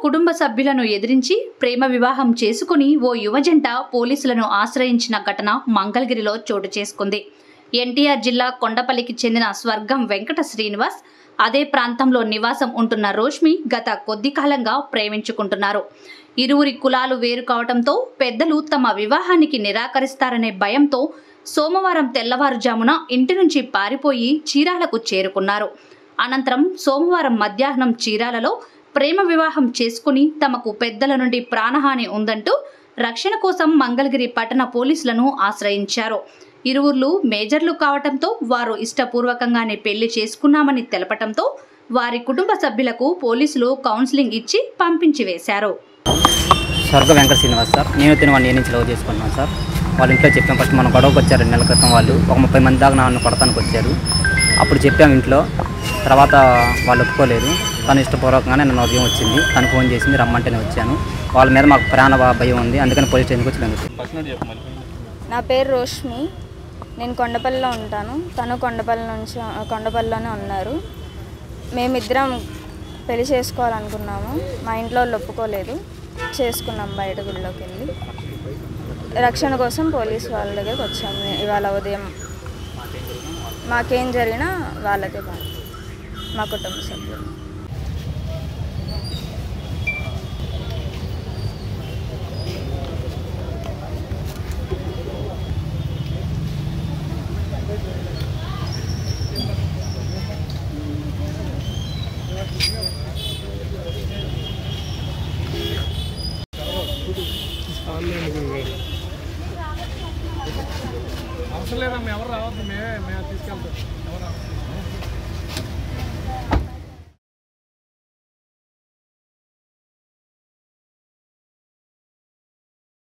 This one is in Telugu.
కుటుంబ సభ్యులను ఎదిరించి ప్రేమ వివాహం చేసుకుని ఓ యువజంట పోలీసులను ఆశ్రయించిన ఘటన మంగళగిరిలో చోటు చేసుకుంది. ఎన్టీఆర్ జిల్లా కొండపల్లికి చెందిన స్వర్గం వెంకట శ్రీనివాస్ అదే ప్రాంతంలో నివాసం ఉంటున్న రోష్మి గత కొద్ది కాలంగా ప్రేమించుకుంటున్నారు. ఇరువురి కులాలు వేరు కావడంతో పెద్దలు తమ వివాహానికి నిరాకరిస్తారనే భయంతో సోమవారం తెల్లవారుజామున ఇంటి నుంచి పారిపోయి చీరాలకు చేరుకున్నారు. అనంతరం సోమవారం మధ్యాహ్నం చీరాలలో ప్రేమ వివాహం చేసుకుని తమకు పెద్దల నుండి ప్రాణహాని ఉందంటూ రక్షణ కోసం మంగళగిరి పట్టణ పోలీసులను ఆశ్రయించారు. ఇరువురు మేజర్లు కావడంతో వారు ఇష్టపూర్వకంగానే పెళ్లి చేసుకున్నామని తెలపడంతో వారి కుటుంబ సభ్యులకు పోలీసులు కౌన్సిలింగ్ ఇచ్చి పంపించి వేశారు. స్వర్గ వెంకట శ్రీనివాస్ సార్, నేను తిన వాడిని నుంచి లవ్ చేసుకున్నాను సార్. వాళ్ళ ఇంట్లో చెప్పాం. ఫస్ట్ మనం గొడవకు వచ్చారు 2 నెలల క్రితం. వాళ్ళు ఒక 30 మంది దాకా నన్ను కొడతానికి వచ్చారు. అప్పుడు చెప్పాము ఇంట్లో. తర్వాత వాళ్ళు ఒప్పుకోలేదు. తను ఇష్టపూర్వకంగానే నన్ను ఉదయం వచ్చింది. తను ఫోన్ చేసింది, రమ్మంటేనే వచ్చాను. వాళ్ళ మీద మాకు ప్రాణ భయం ఉంది, అందుకని పోలీస్ స్టేషన్కి వచ్చి. నా పేరు రోష్మి, నేను కొండపల్లిలో ఉంటాను. తను కొండపల్లిలోనే ఉన్నారు. మేమిద్దరం పెళ్లి చేసుకోవాలనుకున్నాము. మా ఇంట్లో వాళ్ళు ఒప్పుకోలేదు. చేసుకున్నాం బయట గుడిలోకి వెళ్ళి. రక్షణ కోసం పోలీసు వాళ్ళ దగ్గరికి వచ్చాము ఇవాళ ఉదయం. మాకేం జరిగినా వాళ్ళదే బాధ, మా కుటుంబ సభ్యులు.